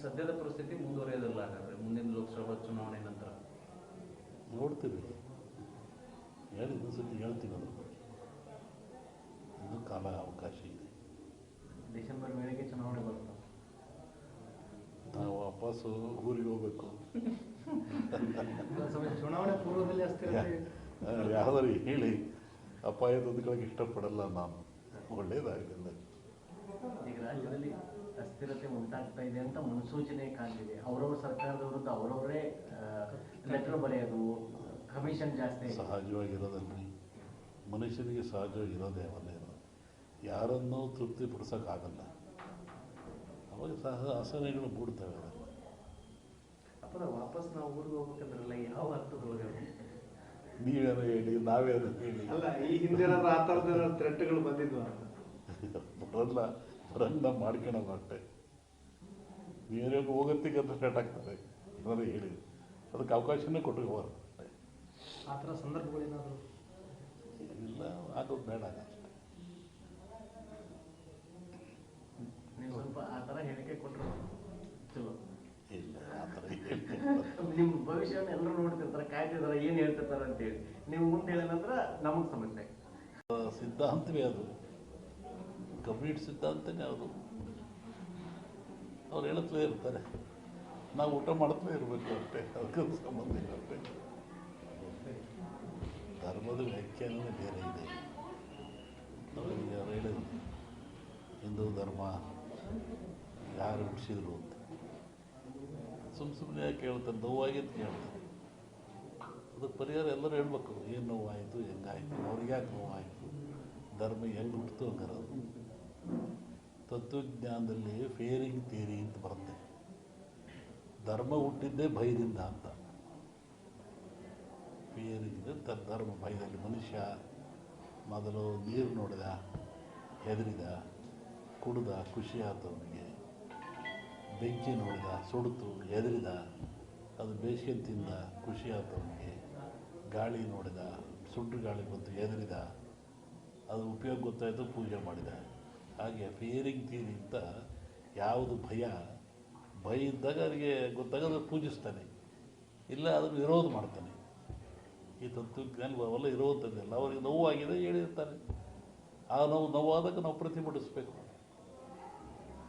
ಸದ್ಯದ ಪರಿಸ್ಥಿತಿ ಮುಂದುವರಿಯೋದಿಲ್ಲ ಹಾಗಾದರೆ ಮುಂದಿನ ಲೋಕಸಭಾ ಚುನಾವಣೆ ನಂತರ ನೋಡ್ತೀವಿ. ಇನ್ನೊಂದು ಸತಿ ಹೇಳ್ತೀವಿ ಅದ್ರ ಬಗ್ಗೆ. ಇನ್ನೂ ಕಾಲ ಅವಕಾಶ ಇದೆ. ಡಿಸೆಂಬರ್ ವೇಳೆಗೆ ಚುನಾವಣೆ ಬರುತ್ತೆ. ನಾವು ವಾಪಸ್ಸು ಊರಿಗೆ ಹೋಗ್ಬೇಕು. ಚುನಾವಣೆ ಪೂರ್ವದಲ್ಲಿ ಯಾವ್ದಾರು ಹೇಳಿ ಅಪಾಯದೊಂದುಗಳಿಗೆ ಇಷ್ಟಪಡಲ್ಲ ನಾನು. ಒಳ್ಳೇದಾಗಲಿಲ್ಲ. ಈಗ ರಾಜ್ಯದಲ್ಲಿ ಅಸ್ಥಿರತೆ ಉಂಟಾಗ್ತಾ ಇದೆ ಅಂತ ಮುನ್ಸೂಚನೆ ಕಾಣ್ತಿದೆ. ಅವರವ್ರ ಸರ್ಕಾರದ ವಿರುದ್ಧ ಅವರವರೇ ಲೆಟರ್ ಬರೆಯೋದು, ಕಮಿಷನ್ ಜಾಸ್ತಿ ಸಹಜವಾಗಿರೋದಲ್ರಿ. ಮನುಷ್ಯನಿಗೆ ಸಹಜವಾಗಿರೋದೇ ಅವನ್ನೇ. ಯಾರನ್ನೂ ತೃಪ್ತಿಪಡಿಸೋಕ್ಕಾಗಲ್ಲ. ಅವಾಗ ಆಸನೆಗಳು ಮೂಡ್ತವೆ. ಅದೆಲ್ಲ ಅಪ್ಪರ ವಾಪಸ್ ನಾವು ಊರಿಗೆ ಹೋಗ್ಬೇಕಂದ್ರಲ್ಲ, ಯಾವ ಅರ್ಥದೊಳಗೆ ನೀವೇನೋ ಹೇಳಿ, ನಾವೇನೋ ಹೇಳಿ. ಅಲ್ಲ, ಈ ಹಿಂದೆ ಆ ಥರದ ಥ್ರೆಟ್ಗಳು ಬಂದಿದ್ವು ಬರಲ್ಲ ಮಾಡ್ಕೊಳೋದು ಅಷ್ಟೇ. ನೀವೇನೋ ಹೋಗೋತ್ತಿಗೆ ಅಂತ ಥ್ರೆಟ್ ಆಗ್ತದೆ. ಏನಾದ್ರು ಹೇಳಿ ಅದಕ್ಕೆ ಅವಕಾಶನೇ ಕೊಟ್ಟಿರ್ಬಾರ್ದು ಅಷ್ಟೇ. ಆ ಥರ ಸಂದರ್ಭಗಳೇನಾದರೂ ಇಲ್ಲ, ಆಗೋದು ಬೇಡ ಅಷ್ಟೇ. ನೀವು ಸ್ವಲ್ಪ ಆ ಥರ ಹೇಳಿಕೆ ಕೊಟ್ಟರು ಚಲೋ. ಇಲ್ಲ, ಆ ಥರ ಹೇಳಿಕೆ ನಿಮ್ಮ ಭವಿಷ್ಯವನ್ನು ಎಲ್ಲರೂ ನೋಡ್ತಿರ್ತಾರೆ, ಕಾಯ್ತಿರ್ತಾರೆ, ಏನು ಹೇಳ್ತಿರ್ತಾರೆ ಅಂತೇಳಿ. ನೀವು ಮುಂದೆ ಹೇಳಿದ ನಂತರ ನಮಗೆ ಸಮಸ್ಯೆ. ಸಿದ್ಧಾಂತವೇ ಅದು, ಕಂಪ್ಲೀಟ್ ಸಿದ್ಧಾಂತನೇ ಅದು. ಅವ್ರು ಹೇಳುತ್ತಲೇ ಇರ್ತಾರೆ, ನಾವು ಊಟ ಮಾಡ್ತಲೇ ಇರಬೇಕು ಅಷ್ಟೇ. ಅದಕ್ಕೆ ಸಂಬಂಧ ಇಲ್ಲ ಅಷ್ಟೇ. ಧರ್ಮದ ವ್ಯಾಖ್ಯಾನವೇ ಬೇರೆ ಇದೆ. ಅವ್ರಿಗೆ ಅವ್ರು ಹೇಳಿದ್ರು, ಹಿಂದೂ ಧರ್ಮ ಯಾರು ಹುಟ್ಟಿಸಿದ್ರು ಅಂತ. ಸುಮ್ಮನೆ ಕೇಳ್ತಾರೆ, ನೋವಾಗಿದ್ದು ಕೇಳ್ತಾರೆ. ಅದಕ್ಕೆ ಪರಿಹಾರ ಎಲ್ಲರೂ ಹೇಳ್ಬೇಕು. ಏನು ನೋವಾಯಿತು, ಹೆಂಗಾಯಿತು, ಅವ್ರಿಗೆ ಯಾಕೆ ನೋವಾಯಿತು, ಧರ್ಮ ಎಲ್ಲಿ ಹುಟ್ಟಿತು ಹಂಗಾರದು. ತತ್ವಜ್ಞಾನದಲ್ಲಿ ಫೇರಿಂಗ್ ಥಿಯರಿ ಅಂತ ಬರುತ್ತೆ. ಧರ್ಮ ಹುಟ್ಟಿದ್ದೇ ಭಯದಿಂದ ಅಂತ. ಫಿಯರಿಂಗ್ ಧರ್ಮ ಭಯದಲ್ಲಿ. ಮನುಷ್ಯ ಮೊದಲು ನೀರು ನೋಡಿದ, ಹೆದರಿದ, ಕುಡಿದ, ಖುಷಿ ಆಯ್ತು ಅವನಿಗೆ. ಬೆಂಕಿ ನೋಡಿದ, ಸುಡ್ತು, ಹೆದರಿದ, ಅದು ಬೇಸಿಗೆ ತಿಂದ, ಖುಷಿ ಆಯ್ತು ಅವನಿಗೆ. ಗಾಳಿ ನೋಡಿದ, ಸುಡ್ಡು ಗಾಳಿ ಬಂತು, ಹೆದರಿದ, ಅದು ಉಪಯೋಗ ಗೊತ್ತಾಯಿತು, ಪೂಜೆ ಮಾಡಿದ. ಹಾಗೆ ಫಿಯರಿಂಗ್ ಥಿಯರಿ ಅಂತ ಯಾವುದು ಭಯ ಇದ್ದಾಗ ಅವರಿಗೆ ಗೊತ್ತಾಗೋದು ಪೂಜಿಸ್ತಾನೆ, ಇಲ್ಲ ಅದನ್ನು ವಿರೋಧ ಮಾಡ್ತಾನೆ. ಈ ತತ್ವಜ್ಞಾನ ಅವೆಲ್ಲ ಇರುವಂಥದ್ದೆಲ್ಲ ಅವ್ರಿಗೆ ನೋವಾಗಿದೆ ಹೇಳಿರ್ತಾರೆ. ಆ ನೋವಾದಾಗ ನಾವು ಪ್ರತಿಭಟಿಸ್ಬೇಕು.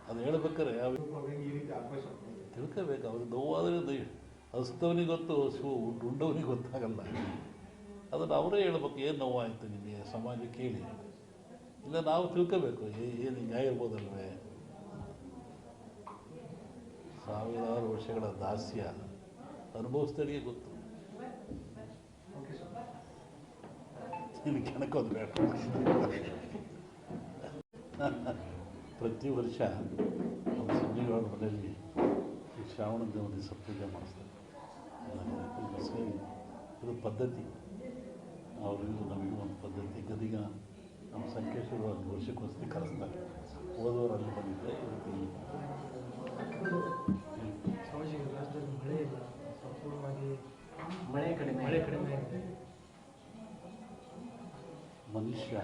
ಅದು ಹೇಳ್ಬೇಕಾರೆ ತಿಳ್ಕೋಬೇಕು. ಅವ್ರಿಗೆ ನೋವಾದರೆ ಹಸ್ತವನಿಗೆ ಗೊತ್ತು, ಉಂಡವನಿಗೆ ಗೊತ್ತಾಗಲ್ಲ. ಅದನ್ನು ಅವರೇ ಹೇಳ್ಬೇಕು, ಏನು ನೋವಾಯಿತು ನಿಮಗೆ, ಸಮಾಜಕ್ಕೆ ಹೇಳಿ. ಇಲ್ಲ ನಾವು ತಿಳ್ಕೋಬೇಕು, ಏನು ಹಿಂಗೆ ಇರ್ಬೋದಲ್ವೇ. ಸಾವಿರಾರು ವರ್ಷಗಳ ದಾಸ್ಯ ಅನುಭವಿಸ್ದವರಿಗೆ ಗೊತ್ತು. ಕೆಣಕೋದು ಬೇಡ. ಪ್ರತಿ ವರ್ಷ ನಮ್ಮ ಸಂಜೆಗಳ ಮನೆಯಲ್ಲಿ ಈ ಶ್ರಾವಣ ದೇವರ ದಿವಸ ಪೂಜೆ ಮಾಡಿಸ್ತಾರೆ. ಇದು ಪದ್ಧತಿ. ಅವರಿಗೂ ನಮಗೂ ಒಂದು ಪದ್ಧತಿ. ಗದಿಗ ನಮ್ಮ ಸಂಕೇಶ್ವರ ಒಂದು ವರ್ಷಕ್ಕೊಂದ್ಸತಿ ಕರೆಸ್ತಾರೆ. ಹೋದವರು ಅಲ್ಲಿ ಬಂದಿದ್ದೆ, ಇವತ್ತು ರಾಜ್ಯದಲ್ಲಿ ಮಳೆ ಇಲ್ಲ, ಸಂಪೂರ್ಣವಾಗಿ ಮಳೆ ಕಡಿಮೆ ಆಗಿದೆ. ಮನುಷ್ಯ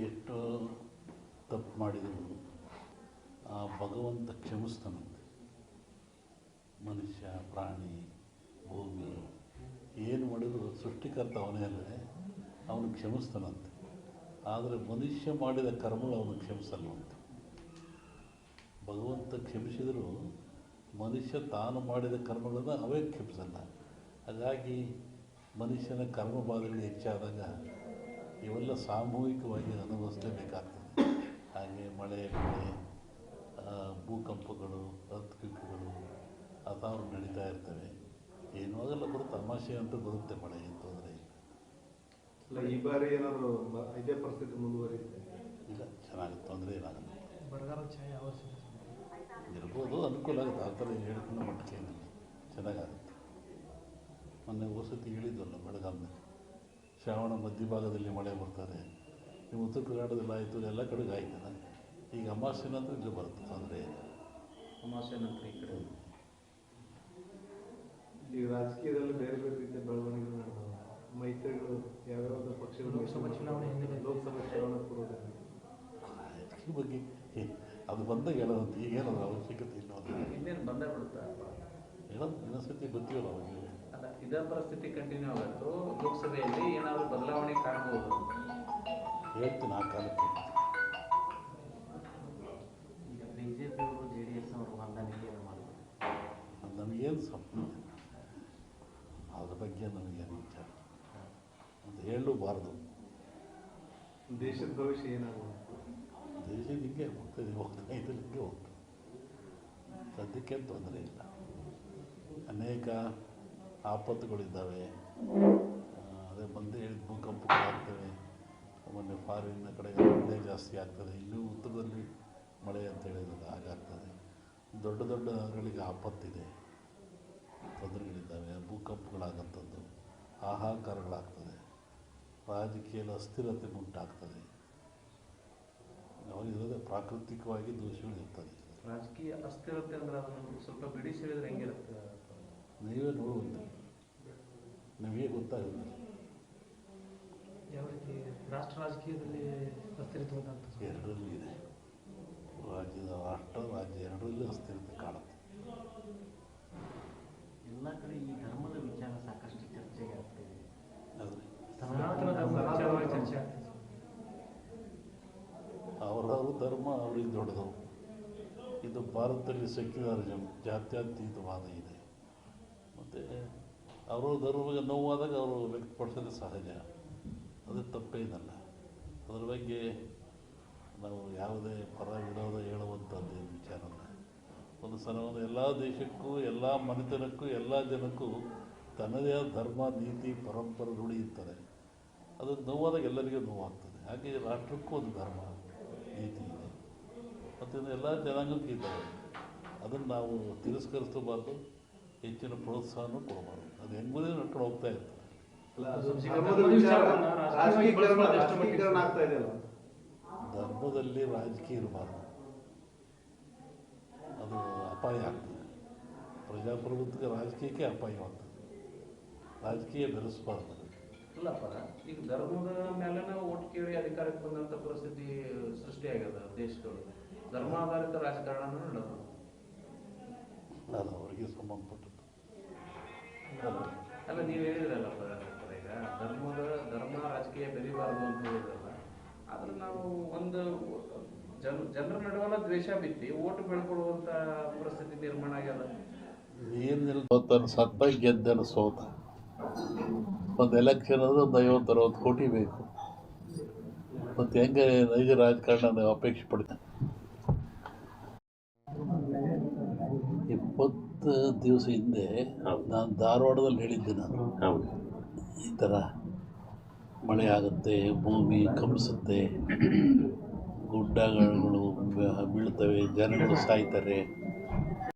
ಎಷ್ಟು ತಪ್ಪು ಮಾಡಿದರು ಆ ಭಗವಂತ ಕ್ಷಮಿಸ್ತಾನಂತೆ. ಮನುಷ್ಯ, ಪ್ರಾಣಿ, ಭೂಮಿ ಏನು ಮಾಡಿದ್ರು ಸೃಷ್ಟಿಕರ್ತ ಅವನೇ ಅಲ್ಲದೆ ಅವನು ಕ್ಷಮಿಸ್ತಾನಂತೆ. ಆದರೆ ಮನುಷ್ಯ ಮಾಡಿದ ಕರ್ಮಗಳು ಅವನು ಕ್ಷಮಿಸಲ್ವಂತೆ. ಭಗವಂತ ಕ್ಷಮಿಸಿದರೂ ಮನುಷ್ಯ ತಾನು ಮಾಡಿದ ಕರ್ಮಗಳನ್ನು ಅವೇ ಕ್ಷಮಿಸಲ್ಲ. ಹಾಗಾಗಿ ಮನುಷ್ಯನ ಕರ್ಮಬಾಧೆಗಳು ಹೆಚ್ಚಾದಾಗ ಇವೆಲ್ಲ ಸಾಮೂಹಿಕವಾಗಿ ಅನುಭವಿಸಲೇಬೇಕಾಗ್ತದೆ. ಹಾಗೆ ಮಳೆ, ಭೂಕಂಪಗಳು, ಅರ್ಥಕ್ವಿಕ್ಗಳು ಅಥಾವ್ರು ನಡೀತಾ ಇರ್ತವೆ. ಏನೂ ಆಗಲ್ಲ, ಬರುತ್ತೆ. ತಮಾಷೆ ಅಂತ ಬರುತ್ತೆ. ಮಳೆ ಏನು ತೊಂದರೆ ಇಲ್ಲ. ಈ ಬಾರಿ ಏನಾದರೂ ಇದೇ ಪರಿಸ್ಥಿತಿ ಮುಂದುವರಿಯುತ್ತೆ? ಇಲ್ಲ, ಚೆನ್ನಾಗಿ ತೊಂದರೆ ಏನಾಗಲ್ಲ. ಬರಗಾಲದ ಛಾಯೆ ಅವಶ್ಯ ಇರ್ಬೋದು, ಅನುಕೂಲ ಆಗುತ್ತೆ. ಆ ಥರ ಹೇಳ್ಕೊಂಡು ಮಟ್ಟಿಗೆ ಏನಿಲ್ಲ, ಚೆನ್ನಾಗಾಗುತ್ತೆ. ಮೊನ್ನೆ ವಸತಿ ಹೇಳಿದ್ವಲ್ಲ, ಬೆಳಗಾವಿನಲ್ಲಿ ಶ್ರಾವಣ ಮಧ್ಯಭಾಗದಲ್ಲಿ ಮಳೆ ಬರ್ತಾರೆ. ನೀವು ಉತ್ತರ ಕರ್ನಾಟಕದಲ್ಲಿ ಆಯಿತು, ಎಲ್ಲ ಕಡೆಗೆ ಆಯ್ತಲ್ಲ. ಈಗ ಅಮಾವಾಸ್ಯೆ ನಂತರ ಇಲ್ಲಿ ಬರುತ್ತೆ, ತೊಂದರೆ ಇಲ್ಲ. ಅಮಾವಾಸ್ಯೆ ನಂತರ ಈ ಕಡೆ ಈಗ ರಾಜಕೀಯದಲ್ಲಿ ಬೇರೆ ಬೇರೆ ರೀತಿಯ ಬೆಳವಣಿಗೆಗಳು ನಡೆದವು. ಮೈತ್ರಿಗಳು ಯಾವ್ಯಾವ ಪಕ್ಷಗಳು ಲೋಕಸಭಾ ಚುನಾವಣೆ ಲೋಕಸಭಾ ಚುನಾವಣೆ ಪೂರ್ವದಲ್ಲಿ ಈ ಬಗ್ಗೆ ಅದು ಬಂದಾಗ ಹೇಳೋದು ಈಗೇನದು ಅವಶ್ಯಕತೆ ಇಲ್ಲ ಅದು ಇನ್ನೇನು ಬಂದೇ ಬಿಡುತ್ತಾ ಹೇಳೋದು ಇನ್ನೊಂದ್ಸತಿ ಗೊತ್ತಿಲ್ಲ ಅವಾಗ ಅಲ್ಲ ಇದೇ ಪರಿಸ್ಥಿತಿ ಕಂಟಿನ್ಯೂ ಆಗುತ್ತೋ ಲೋಕಸಭೆಯಲ್ಲಿ ಏನಾದರೂ ಬದಲಾವಣೆ ಕಾಣ್ಬೋದು ಹೇಳ್ತೀನಿ ಆ ಕಾಲಕ್ಕೆ. ಈಗ ಬಿಜೆಪಿ ಅವರು JDS ಅವರು ಹೊಂದಾಣಿಕೆಯನ್ನು ಮಾಡ್ತಾರೆ. ಅದು ನಮಗೇನು ಸಂಬಂಧ ಅದ್ರ ಬಗ್ಗೆ ನಮಗೇನು ವಿಚಾರ ಅಂತ ಹೇಳಲೂಬಾರ್ದು. ದೇಶದ ಭವಿಷ್ಯ ಏನಾಗುತ್ತೆ? ದೇಶ ಹಿಂಗೆ ಹೋಗ್ತದೆ ಇದ್ರಲ್ಲಿ ಹಿಂಗೆ ಹೋಗ್ತದೆ. ಸದ್ಯಕ್ಕೆ ತೊಂದರೆ ಇಲ್ಲ. ಅನೇಕ ಆಪತ್ತುಗಳಿದ್ದಾವೆ. ಅದೇ ಬಂದು ಹೇಳಿದ ಭೂಕಂಪಗಳಾಗ್ತವೆ. ಮೊನ್ನೆ ಫಾರಿನ್ನ ಕಡೆ ಮಳೆ ಜಾಸ್ತಿ ಆಗ್ತದೆ. ಇನ್ನೂ ಉತ್ತರದಲ್ಲಿ ಮಳೆ ಅಂತ ಹೇಳಿದ್ರೆ ಹಾಗಾಗ್ತದೆ. ದೊಡ್ಡ ದೊಡ್ಡ ನಗರಗಳಿಗೆ ಆಪತ್ತಿದೆ, ತೊಂದರೆಗಳಿದ್ದಾವೆ, ಭೂಕಂಪಗಳಾಗಂಥದ್ದು, ಹಾಹಾಕಾರಗಳಾಗ್ತದೆ, ರಾಜಕೀಯದ ಅಸ್ಥಿರತೆ ಉಂಟಾಗ್ತದೆ. ಅವರಿರೋದೇ ಪ್ರಾಕೃತಿಕವಾಗಿ ದೋಷಗಳಿರ್ತದೆ. ರಾಜಕೀಯ ಅಸ್ಥಿರತೆ ಅಂದ್ರೆ ಅದನ್ನು ಸ್ವಲ್ಪ ಬಿಡಿಸಿ ಹೇಳಿದ್ರೆ ಹೆಂಗಿರುತ್ತೆ? ನೀವೇ ನೋಡುವಂತೆ ನಿಮಗೆ ಗೊತ್ತಾಗುತ್ತೆ. ಯಾವ ರೀತಿ ರಾಷ್ಟ್ರ ರಾಜಕೀಯದಲ್ಲಿ ಅಸ್ಥಿರತೆ ಉಂಟಾಗ್ತದೆ? ಎರಡರಲ್ಲೂ ಇದೆ. ರಾಷ್ಟ್ರ ರಾಜ್ಯ ಎರಡರಲ್ಲೂ ಅಸ್ಥಿರತೆ ಕಾಣುತ್ತೆ. ಎಲ್ಲ ಕಡೆ ಈ ಧರ್ಮದ ವಿಚಾರ ಸಾಕಷ್ಟು ಚರ್ಚೆಗೆ ಆಗ್ತಿದೆ. ಆದರೆ ಸನಾತನ ಧರ್ಮ ವಿಚಾರವಾಗಿ ಚರ್ಚೆ ಆಗ್ತದೆ. ಅವರವ್ರ ಧರ್ಮ ಅವ್ರಿಗೆ ದೊಡ್ಡದು. ಇದು ಭಾರತದಲ್ಲಿ ಸೆಕ್ಯುಲರಿಸಮ್, ಜಾತ್ಯತೀತವಾದ ಇದೆ. ಮತ್ತು ಅವರ ಧರ್ಮಕ್ಕೆ ನೋವಾದಾಗ ಅವರು ವ್ಯಕ್ತಪಡಿಸೋದು ಸಹಜ, ಅದು ತಪ್ಪೇನಲ್ಲ. ಅದ್ರ ಬಗ್ಗೆ ನಾವು ಯಾವುದೇ ಪರ ವಿರೋಧ ಹೇಳುವಂಥದ್ದು ವಿಚಾರ ಅಲ್ಲ. ಒಂದು ಸಲ ಎಲ್ಲ ದೇಶಕ್ಕೂ, ಎಲ್ಲ ಮನೆತನಕ್ಕೂ, ಎಲ್ಲ ಜನಕ್ಕೂ ತನ್ನದೇ ಆದ ಧರ್ಮ, ನೀತಿ, ಪರಂಪರೆ ರೂಢಿ ಇರ್ತದೆ. ಅದು ನೋವಾದಾಗ ಎಲ್ಲರಿಗೂ ನೋವಾಗ್ತದೆ. ಹಾಗೆ ರಾಷ್ಟ್ರಕ್ಕೂ ಒಂದು ಧರ್ಮ, ನೀತಿ ಇದೆ ಮತ್ತು ಎಲ್ಲ ಜನಾಂಗಕ್ಕೂ ಇದ್ದಾವೆ. ಅದನ್ನು ನಾವು ತಿರಸ್ಕರಿಸಬಾರ್ದು, ಹೆಚ್ಚಿನ ಪ್ರೋತ್ಸಾಹನೂ ಕೊಡಬಾರ್ದು. ಅದು ಹೆಂಗುದೇ ನಡ್ಕೊಂಡು ಹೋಗ್ತಾ ಇರ್ತದೆ. ಅಲ್ಲ, ಅದು ಧರ್ಮದ ವಿಚಾರ ರಾಜಕೀಕರಣ ಆಗ್ತಾ ಇದೆಯಲ್ಲ. ಧರ್ಮದಲ್ಲಿ ರಾಜಕೀಯ ಇರಬಾರ್ದು, ಅದು ಅಪಾಯ ಆಗ್ತದೆ. ಪ್ರಜಾಪ್ರಭುತ್ವಕ್ಕೆ ರಾಜಕೀಯಕ್ಕೆ ಅಪಾಯವಾಗ್ತದೆ. ರಾಜಕೀಯ ಬೆರೆಸಬಾರ್ದು. ಇಲ್ಲಪ್ಪ, ಈಗ ಧರ್ಮದ ಮೇಲೆ ಓಟ್ ಕೇಳಿ ಅಧಿಕಾರಕ್ಕೆ ಬಂದಂಥ ಪರಿಸ್ಥಿತಿ ಸೃಷ್ಟಿಯಾಗ್ಯದ ದೇಶಗಳು. ಧರ್ಮಾಧಾರಿತ ರಾಜಕಾರಣನೂ ನಡೆದು ಅದು ಅವರಿಗೆ ಸಂಬಂಧಪಟ್ಟದ್ದು. ಅಲ್ಲ, ನೀವು ಹೇಳಿದ್ರಲ್ಲಪ್ಪ ಈಗ ಧರ್ಮ ರಾಜಕೀಯ ಬೆರಿಬಾರ್ದು ಅಂತ ಹೇಳಿದ್ರಲ್ಲ. ಆದ್ರೆ ನಾವು ಒಂದು ಜನರ ನಡುವಲ್ಲ ದ್ವೇಷ ಬಿತ್ತಿ ಓಟು ಬೆಳ್ಕೊಳ್ಳುವಂಥ ಪರಿಸ್ಥಿತಿ ನಿರ್ಮಾಣ ಆಗ್ಯದ. ಏನಿಲ್ಲ, ಸೋತನು ಸತ್ತ, ಗೆದ್ದನು ಸೋತ. ಒಂದು ಎಲೆಕ್ಷನ್ ಅಂದರೆ ಒಂದು 50-60 ಕೋಟಿ ಬೇಕು. ಮತ್ತು ಹೆಂಗೆ ನೈಜ ರಾಜಕಾರಣ ನಾವು ಅಪೇಕ್ಷೆ ಪಡ್ತೇನೆ. 20 ದಿವಸ ಹಿಂದೆ ನಾನು ಧಾರವಾಡದಲ್ಲಿ ಹೇಳಿದ್ದೆ. ನಾನು ಈ ಥರ ಮಳೆ ಆಗುತ್ತೆ, ಭೂಮಿ ಕಂಪಿಸುತ್ತೆ, ಗುಡ್ಡಗಳು ಬೀಳ್ತವೆ, ಜನಗಳು ಸಾಯ್ತಾರೆ,